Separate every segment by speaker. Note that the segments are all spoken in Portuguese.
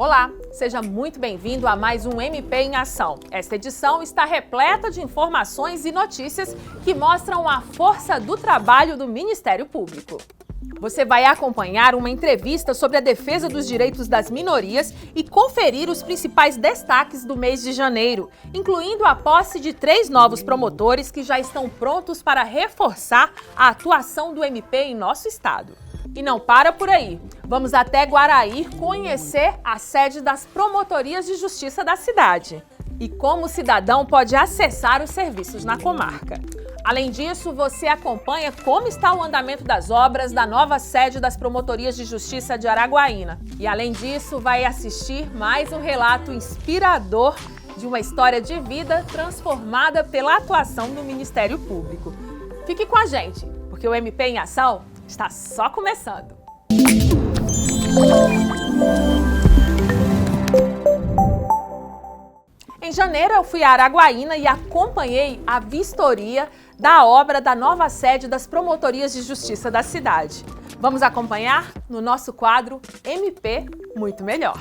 Speaker 1: Olá, seja muito bem-vindo a mais um MP em Ação. Esta edição está repleta de informações e notícias que mostram a força do trabalho do Ministério Público. Você vai acompanhar uma entrevista sobre a defesa dos direitos das minorias e conferir os principais destaques do mês de janeiro, incluindo a posse de 3 novos promotores que já estão prontos para reforçar a atuação do MP em nosso estado. E não para por aí. Vamos até Guaraí conhecer a sede das promotorias de justiça da cidade e como o cidadão pode acessar os serviços na comarca. Além disso, você acompanha como está o andamento das obras da nova sede das promotorias de justiça de Araguaína. E além disso, vai assistir mais um relato inspirador de uma história de vida transformada pela atuação do Ministério Público. Fique com a gente, porque o MP em Ação está só começando. Em janeiro, eu fui a Araguaína e acompanhei a vistoria da obra da nova sede das promotorias de justiça da cidade. Vamos acompanhar no nosso quadro MP Muito Melhor.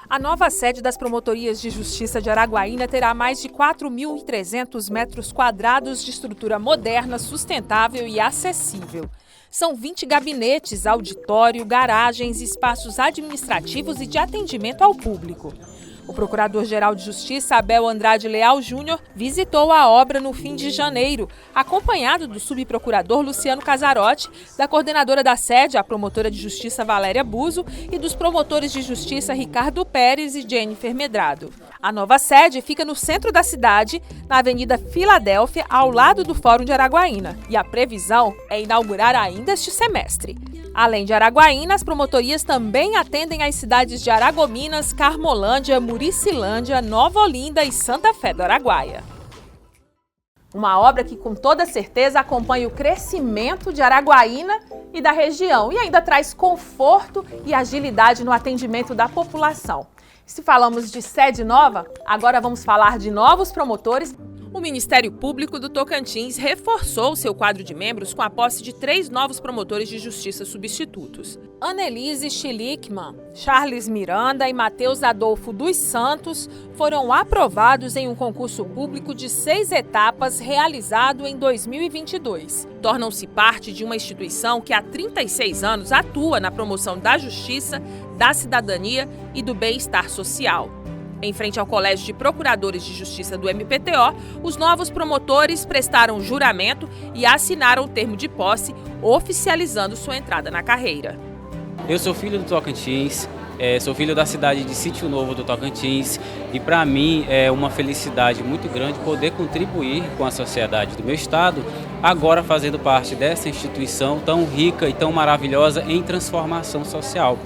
Speaker 1: A nova sede das Promotorias de Justiça de Araguaína terá mais de 4.300 metros quadrados de estrutura moderna, sustentável e acessível. São 20 gabinetes, auditório, garagens, espaços administrativos e de atendimento ao público. O Procurador-Geral de Justiça, Abel Andrade Leal Júnior, visitou a obra no fim de janeiro, acompanhado do subprocurador Luciano Casarotti, da coordenadora da sede, a promotora de justiça Valéria Buzo, e dos promotores de justiça Ricardo Pérez e Jennifer Medrado. A nova sede fica no centro da cidade, na Avenida Filadélfia, ao lado do Fórum de Araguaína, e a previsão é inaugurar ainda este semestre. Além de Araguaína, as promotorias também atendem as cidades de Aragominas, Carmolândia, Muricilândia, Nova Olinda e Santa Fé do Araguaia. Uma obra que com toda certeza acompanha o crescimento de Araguaína e da região e ainda traz conforto e agilidade no atendimento da população. Se falamos de sede nova, agora vamos falar de novos promotores. O Ministério Público do Tocantins reforçou seu quadro de membros com a posse de 3 novos promotores de justiça substitutos. Annelise Schlickman, Charles Miranda e Matheus Adolfo dos Santos foram aprovados em um concurso público de 6 etapas realizado em 2022. Tornam-se parte de uma instituição que há 36 anos atua na promoção da justiça, da cidadania e do bem-estar social. Em frente ao Colégio de Procuradores de Justiça do MPTO, os novos promotores prestaram juramento e assinaram o termo de posse, oficializando sua entrada na carreira.
Speaker 2: Eu sou filho do Tocantins, sou filho da cidade de Sítio Novo do Tocantins e para mim é uma felicidade muito grande poder contribuir com a sociedade do meu estado, agora fazendo parte dessa instituição tão rica e tão maravilhosa em transformação social.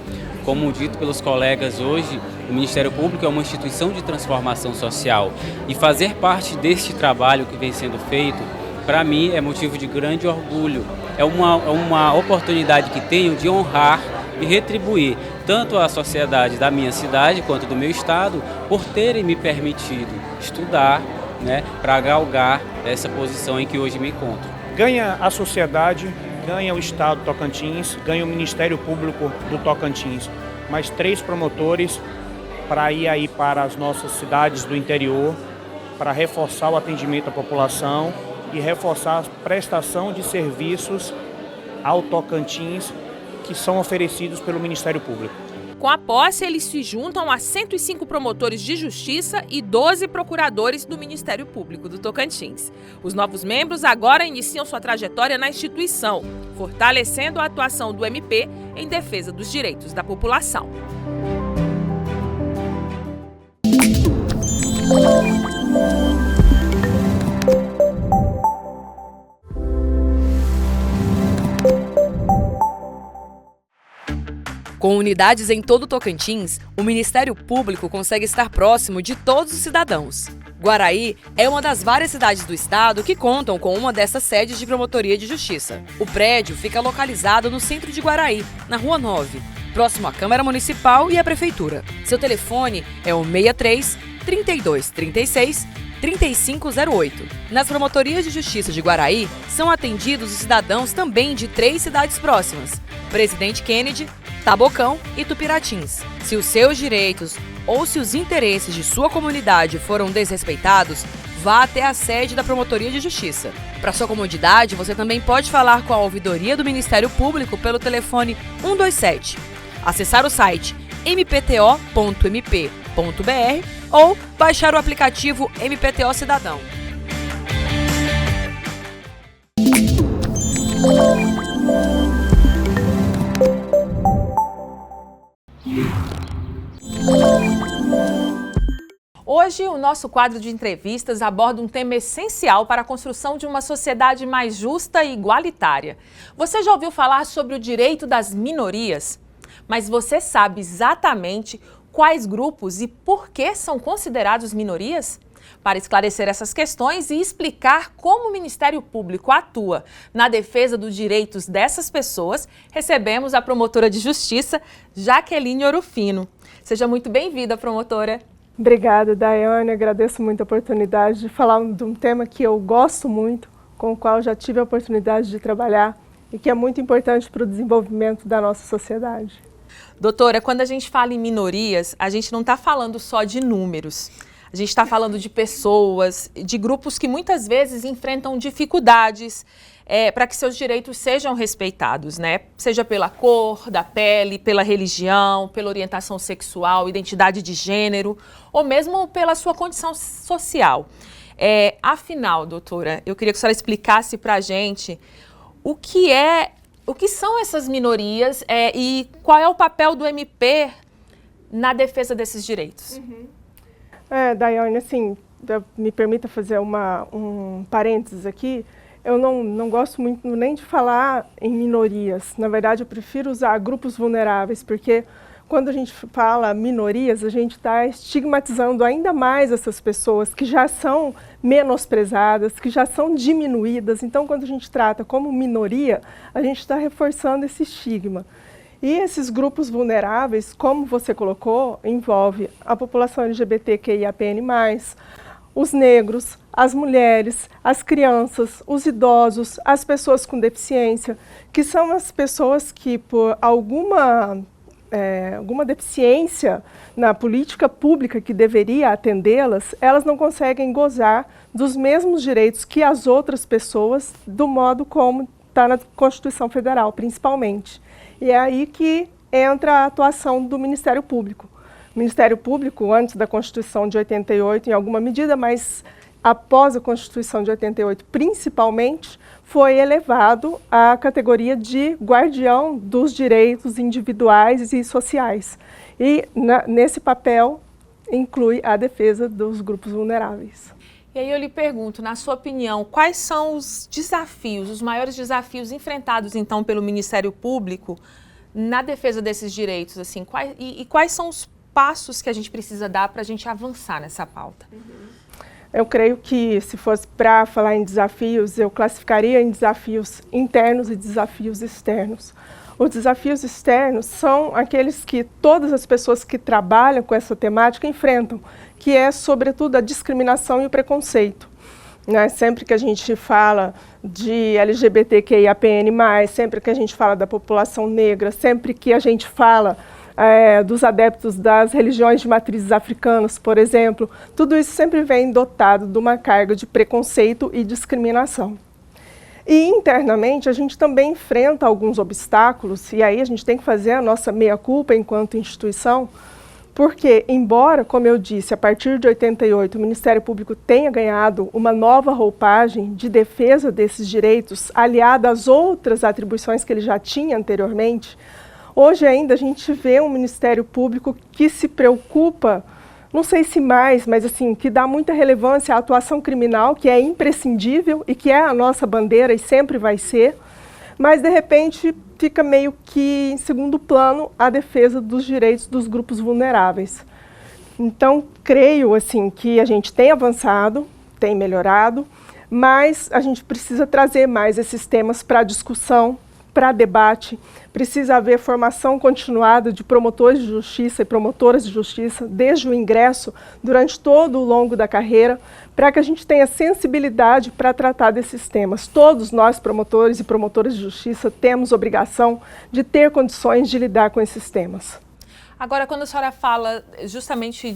Speaker 2: Como dito pelos colegas hoje, o Ministério Público é uma instituição de transformação social e fazer parte deste trabalho que vem sendo feito, para mim, é motivo de grande orgulho. É uma oportunidade que tenho de honrar e retribuir tanto a sociedade da minha cidade quanto do meu estado por terem me permitido estudar, para galgar essa posição em que hoje me encontro.
Speaker 3: Ganha a sociedade, ganha o Estado do Tocantins, ganha o Ministério Público do Tocantins, mais 3 promotores para ir aí para as nossas cidades do interior, para reforçar o atendimento à população e reforçar a prestação de serviços ao Tocantins que são oferecidos pelo Ministério Público.
Speaker 1: Com a posse, eles se juntam a 105 promotores de justiça e 12 procuradores do Ministério Público do Tocantins. Os novos membros agora iniciam sua trajetória na instituição, fortalecendo a atuação do MP em defesa dos direitos da população.
Speaker 4: Com unidades em todo o Tocantins, o Ministério Público consegue estar próximo de todos os cidadãos. Guaraí é uma das várias cidades do estado que contam com uma dessas sedes de promotoria de justiça. O prédio fica localizado no centro de Guaraí, na Rua 9, próximo à Câmara Municipal e à Prefeitura. Seu telefone é o 63 32 36 3508. Nas promotorias de justiça de Guaraí, são atendidos os cidadãos também de 3 cidades próximas: Presidente Kennedy, Tabocão e Tupiratins. Se os seus direitos ou se os interesses de sua comunidade foram desrespeitados, vá até a sede da Promotoria de Justiça. Para sua comodidade, você também pode falar com a ouvidoria do Ministério Público pelo telefone 127. Acessar o site mpto.mp.br ou baixar o aplicativo MPTO Cidadão.
Speaker 1: Hoje, o nosso quadro de entrevistas aborda um tema essencial para a construção de uma sociedade mais justa e igualitária. Você já ouviu falar sobre o direito das minorias? Mas você sabe exatamente quais grupos e por que são considerados minorias? Para esclarecer essas questões e explicar como o Ministério Público atua na defesa dos direitos dessas pessoas, recebemos a promotora de Justiça, Jaqueline Orofino. Seja muito bem-vinda, promotora.
Speaker 5: Obrigada, Daiane. Agradeço muito a oportunidade de falar de um tema que eu gosto muito, com o qual já tive a oportunidade de trabalhar e que é muito importante para o desenvolvimento da nossa sociedade.
Speaker 1: Doutora, quando a gente fala em minorias, a gente não está falando só de números. A gente está falando de pessoas, de grupos que muitas vezes enfrentam dificuldades para que seus direitos sejam respeitados, né? Seja pela cor da pele, pela religião, pela orientação sexual, identidade de gênero, ou mesmo pela sua condição social. Afinal, doutora, eu queria que a senhora explicasse para a gente o que são essas minorias e qual é o papel do MP na defesa desses direitos.
Speaker 5: Daiane, assim, me permita fazer um parênteses aqui. Eu não gosto muito nem de falar em minorias. Na verdade, eu prefiro usar grupos vulneráveis, porque quando a gente fala minorias, a gente está estigmatizando ainda mais essas pessoas que já são menosprezadas, que já são diminuídas. Então, quando a gente trata como minoria, a gente está reforçando esse estigma. E esses grupos vulneráveis, como você colocou, envolve a população LGBTQIAPN+, os negros, as mulheres, as crianças, os idosos, as pessoas com deficiência, que são as pessoas que, por alguma deficiência na política pública que deveria atendê-las, elas não conseguem gozar dos mesmos direitos que as outras pessoas, do modo como está na Constituição Federal, principalmente. E é aí que entra a atuação do Ministério Público. O Ministério Público, antes da Constituição de 88, em alguma medida, mas após a Constituição de 88, principalmente, foi elevado à categoria de guardião dos direitos individuais e sociais. E nesse papel inclui a defesa dos grupos vulneráveis.
Speaker 1: E aí eu lhe pergunto, na sua opinião, quais são os desafios, os maiores desafios enfrentados, então, pelo Ministério Público na defesa desses direitos? Assim, quais são os passos que a gente precisa dar para a gente avançar nessa pauta?
Speaker 5: Eu creio que, se fosse para falar em desafios, eu classificaria em desafios internos e desafios externos. Os desafios externos são aqueles que todas as pessoas que trabalham com essa temática enfrentam, que é, sobretudo, a discriminação e o preconceito. Sempre que a gente fala de LGBTQIAPN+, sempre que a gente fala da população negra, sempre que a gente fala dos adeptos das religiões de matrizes africanas, por exemplo, tudo isso sempre vem dotado de uma carga de preconceito e discriminação. E internamente a gente também enfrenta alguns obstáculos, e aí a gente tem que fazer a nossa meia-culpa enquanto instituição, porque, embora, como eu disse, a partir de 88 o Ministério Público tenha ganhado uma nova roupagem de defesa desses direitos, aliada às outras atribuições que ele já tinha anteriormente, hoje ainda a gente vê um Ministério Público que se preocupa, não sei se mais, mas assim, que dá muita relevância à atuação criminal, que é imprescindível e que é a nossa bandeira e sempre vai ser, mas de repente fica meio que em segundo plano a defesa dos direitos dos grupos vulneráveis. Então, creio assim, que a gente tem avançado, tem melhorado, mas a gente precisa trazer mais esses temas para a discussão, para debate, precisa haver formação continuada de promotores de justiça e promotoras de justiça, desde o ingresso, durante todo o longo da carreira, para que a gente tenha sensibilidade para tratar desses temas. Todos nós, promotores e promotoras de justiça, temos obrigação de ter condições de lidar com esses temas.
Speaker 1: Agora, quando a senhora fala justamente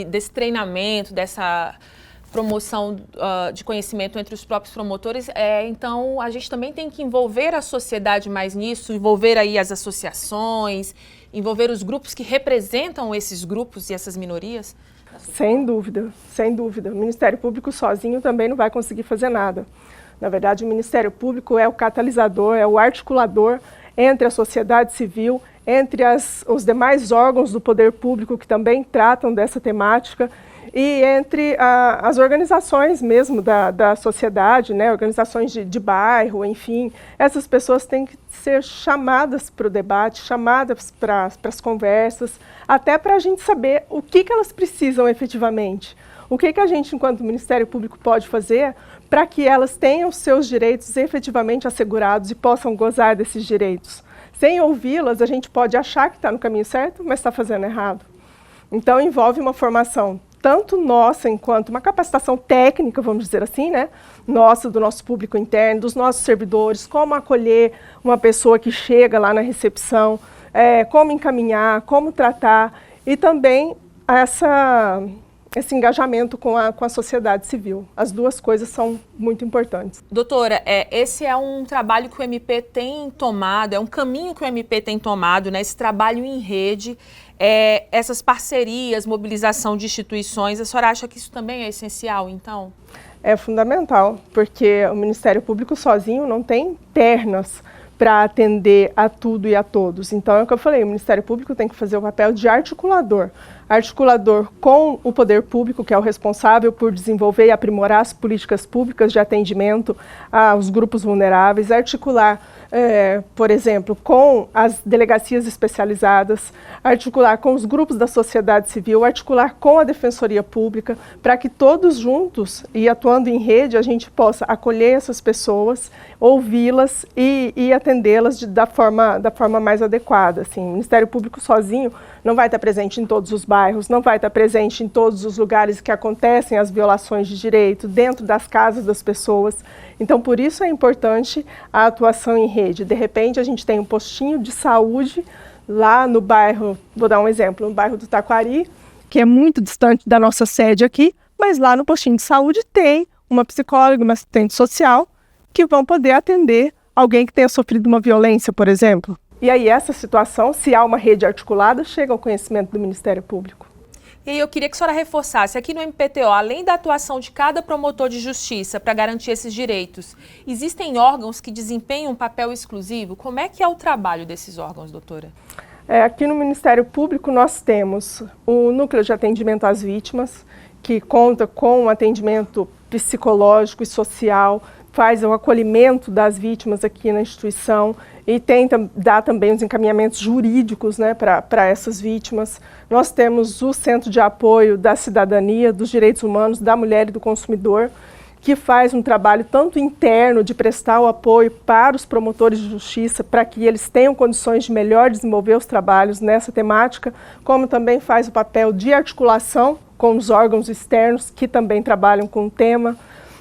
Speaker 1: desse treinamento, dessa promoção de conhecimento entre os próprios promotores, então a gente também tem que envolver a sociedade mais nisso, envolver aí as associações, envolver os grupos que representam esses grupos e essas minorias?
Speaker 5: Sem dúvida, sem dúvida. O Ministério Público sozinho também não vai conseguir fazer nada. Na verdade, o Ministério Público é o catalisador, é o articulador entre a sociedade civil, entre os demais órgãos do poder público que também tratam dessa temática e entre as organizações mesmo da sociedade, né, organizações de bairro, enfim. Essas pessoas têm que ser chamadas para o debate, chamadas para as conversas, até para a gente saber o que elas precisam efetivamente. O que a gente, enquanto Ministério Público, pode fazer para que elas tenham seus direitos efetivamente assegurados e possam gozar desses direitos. Sem ouvi-las, a gente pode achar que está no caminho certo, mas está fazendo errado. Então, envolve uma formação tanto nossa, enquanto uma capacitação técnica, vamos dizer assim, né? Nossa, do nosso público interno, dos nossos servidores, como acolher uma pessoa que chega lá na recepção, como encaminhar, como tratar, e também esse engajamento com a sociedade civil. As duas coisas são muito importantes.
Speaker 1: Doutora, esse é um trabalho que o MP tem tomado, é um caminho que o MP tem tomado, né? Esse trabalho em rede, essas parcerias, mobilização de instituições, a senhora acha que isso também é essencial, então?
Speaker 5: É fundamental, porque o Ministério Público sozinho não tem pernas para atender a tudo e a todos. Então, é o que eu falei, o Ministério Público tem que fazer o papel de articulador com o poder público, que é o responsável por desenvolver e aprimorar as políticas públicas de atendimento aos grupos vulneráveis, articular, por exemplo, com as delegacias especializadas, articular com os grupos da sociedade civil, articular com a Defensoria Pública, para que todos juntos e atuando em rede a gente possa acolher essas pessoas, ouvi-las e atendê-las da forma mais adequada. Assim, o Ministério Público sozinho não vai estar presente em todos os bairros, não vai estar presente em todos os lugares que acontecem as violações de direito, dentro das casas das pessoas. Então, por isso é importante a atuação em rede. De repente, a gente tem um postinho de saúde lá no bairro, vou dar um exemplo, no bairro do Taquari, que é muito distante da nossa sede aqui, mas lá no postinho de saúde tem uma psicóloga, uma assistente social, que vão poder atender alguém que tenha sofrido uma violência, por exemplo. E aí essa situação, se há uma rede articulada, chega ao conhecimento do Ministério Público.
Speaker 1: E aí eu queria que a senhora reforçasse, aqui no MPTO, além da atuação de cada promotor de justiça para garantir esses direitos, existem órgãos que desempenham um papel exclusivo? Como é que é o trabalho desses órgãos, doutora?
Speaker 5: Aqui no Ministério Público nós temos o Núcleo de Atendimento às Vítimas, que conta com atendimento psicológico e social, faz o acolhimento das vítimas aqui na instituição e dá também os encaminhamentos jurídicos, né, para essas vítimas. Nós temos o Centro de Apoio da Cidadania, dos Direitos Humanos, da Mulher e do Consumidor, que faz um trabalho tanto interno de prestar o apoio para os promotores de justiça, para que eles tenham condições de melhor desenvolver os trabalhos nessa temática, como também faz o papel de articulação com os órgãos externos que também trabalham com o tema.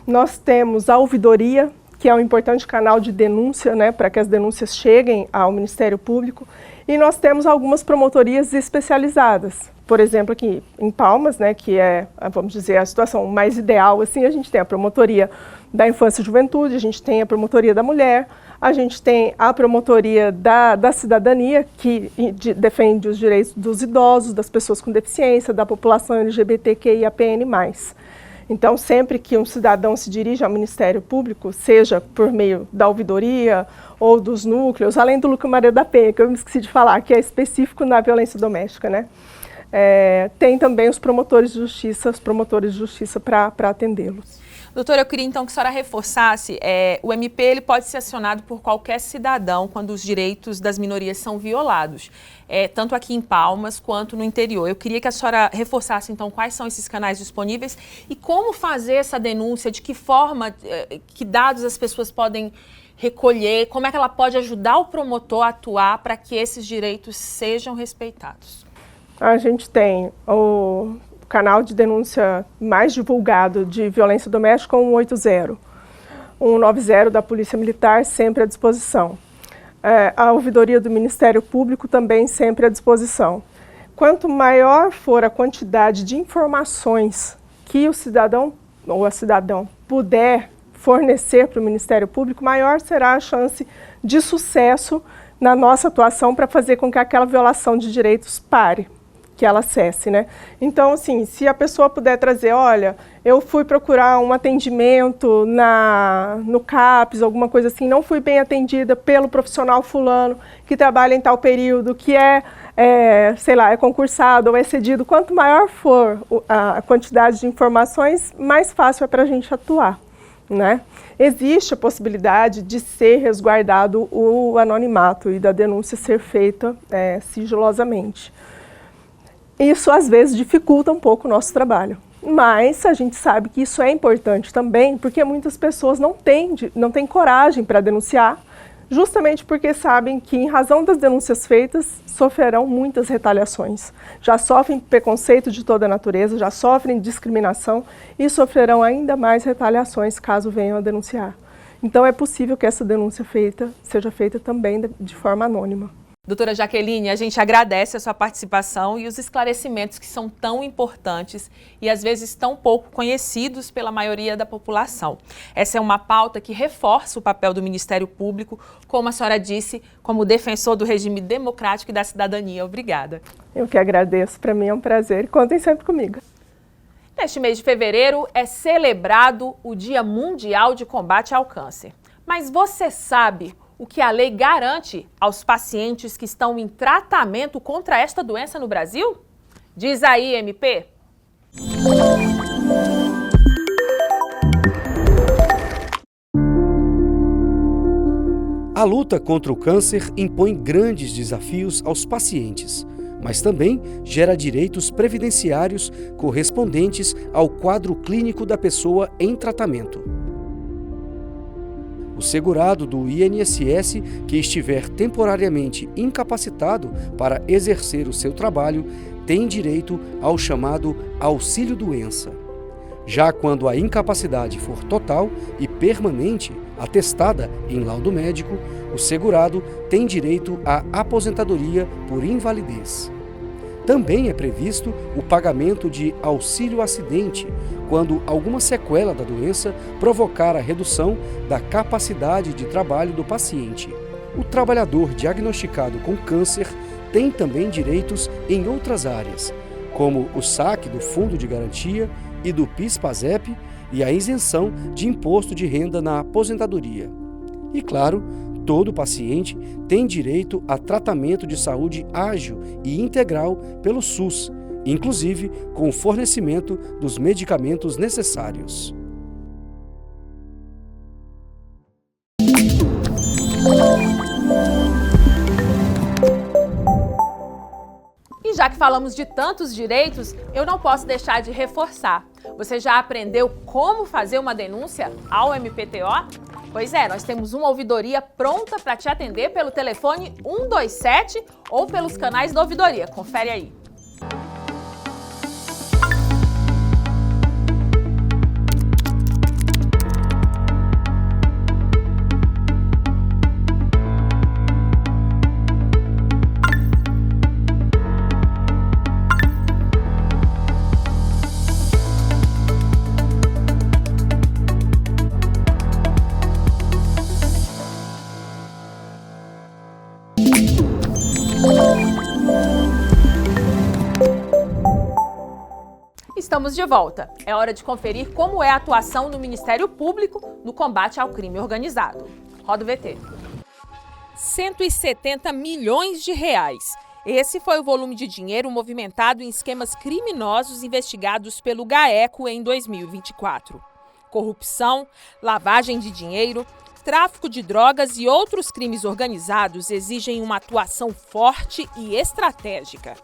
Speaker 5: Nós temos a ouvidoria, que é um importante canal de denúncia, né, para que as denúncias cheguem ao Ministério Público. E nós temos algumas promotorias especializadas. Por exemplo, aqui em Palmas, né, que é, vamos dizer, a situação mais ideal, assim, a gente tem a promotoria da infância e juventude, a gente tem a promotoria da mulher, a gente tem a promotoria da cidadania, que defende os direitos dos idosos, das pessoas com deficiência, da população LGBTQIAPN+. Então, sempre que um cidadão se dirige ao Ministério Público, seja por meio da ouvidoria ou dos núcleos, além do Núcleo Maria da Penha, que eu me esqueci de falar, que é específico na violência doméstica, né? Tem também os promotores de justiça para atendê-los.
Speaker 1: Doutora, eu queria então que a senhora reforçasse, o MP ele pode ser acionado por qualquer cidadão quando os direitos das minorias são violados, tanto aqui em Palmas quanto no interior. Eu queria que a senhora reforçasse então quais são esses canais disponíveis e como fazer essa denúncia, de que forma, que dados as pessoas podem recolher? Como é que ela pode ajudar o promotor a atuar para que esses direitos sejam respeitados?
Speaker 5: A gente tem o canal de denúncia mais divulgado de violência doméstica, 180. 190 da Polícia Militar, sempre à disposição. A ouvidoria do Ministério Público também sempre à disposição. Quanto maior for a quantidade de informações que o cidadão ou a cidadã puder fornecer para o Ministério Público, maior será a chance de sucesso na nossa atuação para fazer com que aquela violação de direitos pare, que ela cesse, né? Então, assim, se a pessoa puder trazer, olha, eu fui procurar um atendimento no CAPS, alguma coisa assim, não fui bem atendida pelo profissional fulano que trabalha em tal período, que sei lá, é concursado ou é cedido, quanto maior for a quantidade de informações, mais fácil é para a gente atuar, né? Existe a possibilidade de ser resguardado o anonimato e da denúncia ser feita sigilosamente. Isso, às vezes, dificulta um pouco o nosso trabalho. Mas a gente sabe que isso é importante também, porque muitas pessoas não têm coragem para denunciar, justamente porque sabem que, em razão das denúncias feitas, sofrerão muitas retaliações. Já sofrem preconceito de toda a natureza, já sofrem discriminação e sofrerão ainda mais retaliações caso venham a denunciar. Então, é possível que essa denúncia seja feita também de forma anônima.
Speaker 1: Doutora Jaqueline, a gente agradece a sua participação e os esclarecimentos que são tão importantes e às vezes tão pouco conhecidos pela maioria da população. Essa é uma pauta que reforça o papel do Ministério Público, como a senhora disse, como defensor do regime democrático e da cidadania. Obrigada.
Speaker 5: Eu que agradeço, para mim é um prazer e contem sempre comigo.
Speaker 1: Neste mês de fevereiro é celebrado o Dia Mundial de Combate ao Câncer. Mas você sabe o que a lei garante aos pacientes que estão em tratamento contra esta doença no Brasil? Diz aí, MP.
Speaker 6: A luta contra o câncer impõe grandes desafios aos pacientes, mas também gera direitos previdenciários correspondentes ao quadro clínico da pessoa em tratamento. O segurado do INSS que estiver temporariamente incapacitado para exercer o seu trabalho tem direito ao chamado auxílio-doença. Já quando a incapacidade for total e permanente, atestada em laudo médico, o segurado tem direito à aposentadoria por invalidez. Também é previsto o pagamento de auxílio-acidente quando alguma sequela da doença provocar a redução da capacidade de trabalho do paciente. O trabalhador diagnosticado com câncer tem também direitos em outras áreas, como o saque do Fundo de Garantia e do PIS/PASEP e a isenção de imposto de renda na aposentadoria. E, claro, todo paciente tem direito a tratamento de saúde ágil e integral pelo SUS, inclusive com o fornecimento dos medicamentos necessários.
Speaker 1: E já que falamos de tantos direitos, eu não posso deixar de reforçar. Você já aprendeu como fazer uma denúncia ao MPTO? Pois é, nós temos uma ouvidoria pronta para te atender pelo telefone 127 ou pelos canais da ouvidoria. Confere aí. Estamos de volta. É hora de conferir como é a atuação do Ministério Público no combate ao crime organizado. Roda o VT. 170 milhões de reais. Esse foi o volume de dinheiro movimentado em esquemas criminosos investigados pelo GAECO em 2024. Corrupção, lavagem de dinheiro, tráfico de drogas e outros crimes organizados exigem uma atuação forte e estratégica.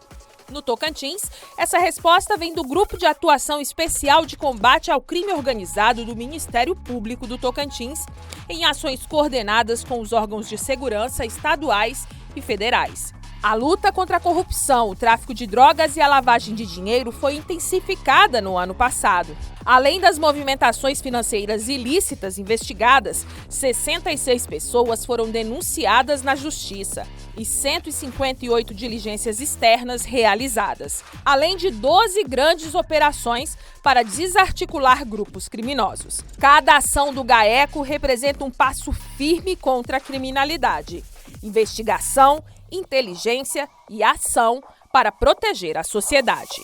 Speaker 1: No Tocantins, essa resposta vem do Grupo de Atuação Especial de Combate ao Crime Organizado do Ministério Público do Tocantins, em ações coordenadas com os órgãos de segurança estaduais e federais. A luta contra a corrupção, o tráfico de drogas e a lavagem de dinheiro foi intensificada no ano passado. Além das movimentações financeiras ilícitas investigadas, 66 pessoas foram denunciadas na Justiça e 158 diligências externas realizadas, além de 12 grandes operações para desarticular grupos criminosos. Cada ação do GAECO representa um passo firme contra a criminalidade. Investigação, inteligência e ação para proteger a sociedade.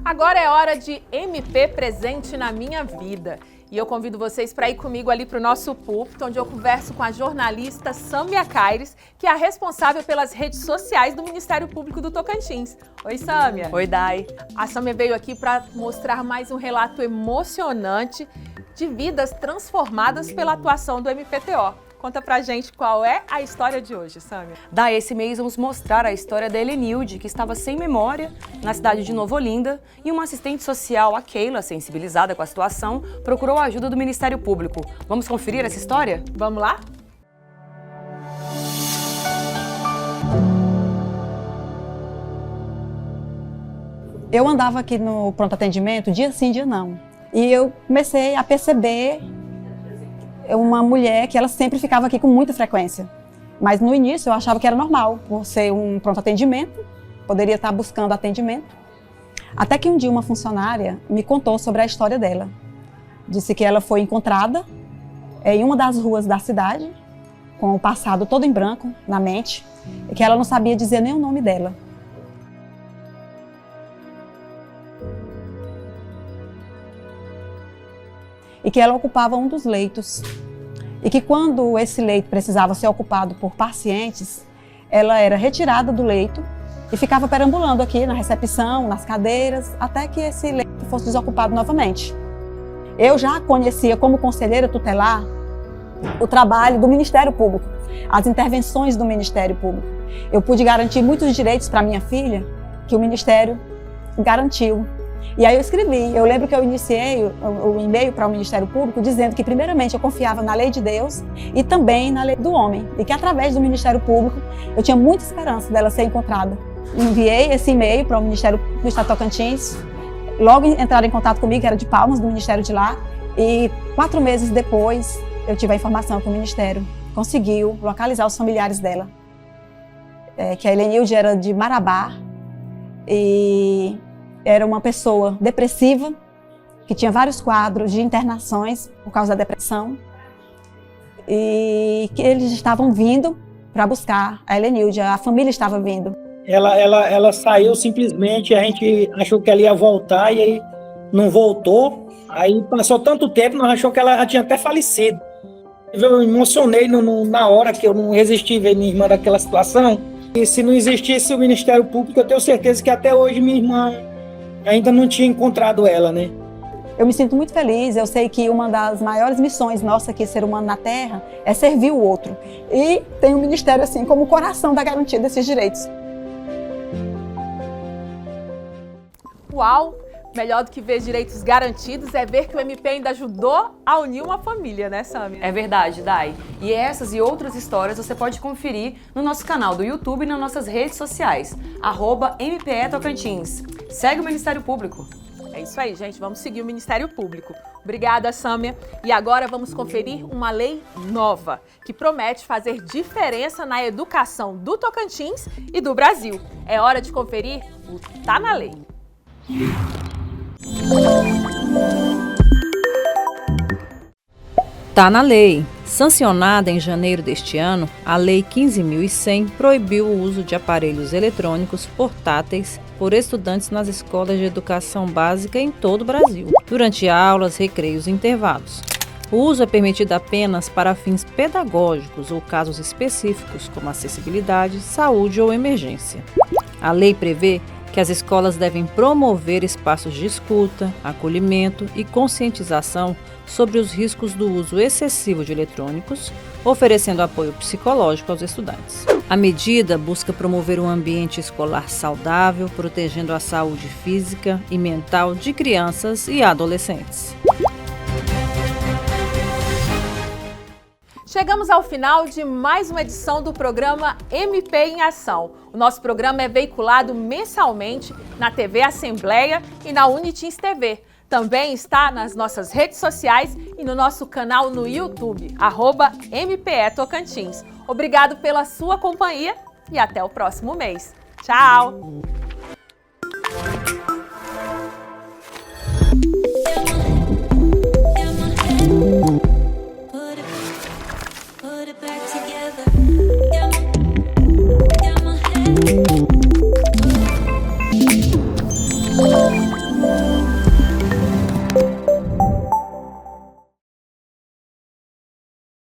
Speaker 1: Agora é hora de MP Presente na Minha Vida. E eu convido vocês para ir comigo ali para o nosso púlpito, onde eu converso com a jornalista Sâmia Caires, que é a responsável pelas redes sociais do Ministério Público do Tocantins. Oi, Sâmia.
Speaker 4: Oi, Dai.
Speaker 1: A Sâmia veio aqui para mostrar mais um relato emocionante de vidas transformadas pela atuação do MPTO. Conta pra gente qual é a história de hoje, Sâmia.
Speaker 4: Daí, esse mês, vamos mostrar a história da Helenilde, que estava sem memória na cidade de Nova Olinda, e uma assistente social, a Keila, sensibilizada com a situação, procurou a ajuda do Ministério Público. Vamos conferir essa história?
Speaker 1: Vamos lá?
Speaker 7: Eu andava aqui no pronto atendimento dia sim, dia não. E eu comecei a perceber uma mulher que ela sempre ficava aqui com muita frequência. Mas no início eu achava que era normal, por ser um pronto atendimento, poderia estar buscando atendimento. Até que um dia uma funcionária me contou sobre a história dela. Disse que ela foi encontrada em uma das ruas da cidade, com o passado todo em branco na mente, e que ela não sabia dizer nem o nome dela. E que ela ocupava um dos leitos. E que quando esse leito precisava ser ocupado por pacientes, ela era retirada do leito e ficava perambulando aqui na recepção, nas cadeiras, até que esse leito fosse desocupado novamente. Eu já conhecia como conselheira tutelar o trabalho do Ministério Público, as intervenções do Ministério Público. Eu pude garantir muitos direitos para minha filha que o Ministério garantiu. E aí eu escrevi, eu lembro que eu iniciei o e-mail para o Ministério Público dizendo que primeiramente eu confiava na lei de Deus e também na lei do homem, e que através do Ministério Público eu tinha muita esperança dela ser encontrada. Enviei esse e-mail para o Ministério do Estado de Tocantins, logo entraram em contato comigo, que era de Palmas, do Ministério de lá, e 4 meses depois eu tive a informação que o Ministério conseguiu localizar os familiares dela, que a Helenilde era de Marabá e era uma pessoa depressiva, que tinha vários quadros de internações por causa da depressão, e que eles estavam vindo para buscar a Helenilde, a família estava vindo.
Speaker 8: Ela saiu simplesmente, a gente achou que ela ia voltar e aí não voltou. Aí passou tanto tempo, nós achamos que ela já tinha até falecido. Eu me emocionei na hora que eu não resisti ver minha irmã daquela situação. E se não existisse o Ministério Público, eu tenho certeza que até hoje minha irmã ainda não tinha encontrado ela, né?
Speaker 7: Eu me sinto muito feliz, eu sei que uma das maiores missões nossa aqui, ser humano na Terra, é servir o outro. E tem o Ministério assim como o coração da garantia desses direitos.
Speaker 1: Uau! Melhor do que ver direitos garantidos é ver que o MP ainda ajudou a unir uma família, né, Sâmia?
Speaker 4: É verdade, Dai. E essas e outras histórias você pode conferir no nosso canal do YouTube e nas nossas redes sociais, @MPE Tocantins. Segue o Ministério Público.
Speaker 1: É isso aí, gente. Vamos seguir o Ministério Público. Obrigada, Sâmia. E agora vamos conferir uma lei nova, que promete fazer diferença na educação do Tocantins e do Brasil. É hora de conferir o Tá na Lei.
Speaker 9: Tá na lei. Sancionada em janeiro deste ano, a Lei 15.100 proibiu o uso de aparelhos eletrônicos portáteis por estudantes nas escolas de educação básica em todo o Brasil, durante aulas, recreios e intervalos. O uso é permitido apenas para fins pedagógicos ou casos específicos, como acessibilidade, saúde ou emergência. A lei prevê que as escolas devem promover espaços de escuta, acolhimento e conscientização sobre os riscos do uso excessivo de eletrônicos, oferecendo apoio psicológico aos estudantes. A medida busca promover um ambiente escolar saudável, protegendo a saúde física e mental de crianças e adolescentes.
Speaker 1: Chegamos ao final de mais uma edição do programa MP em Ação. O nosso programa é veiculado mensalmente na TV Assembleia e na Unitins TV. Também está nas nossas redes sociais e no nosso canal no YouTube, @MPE Tocantins. Obrigado pela sua companhia e até o próximo mês. Tchau!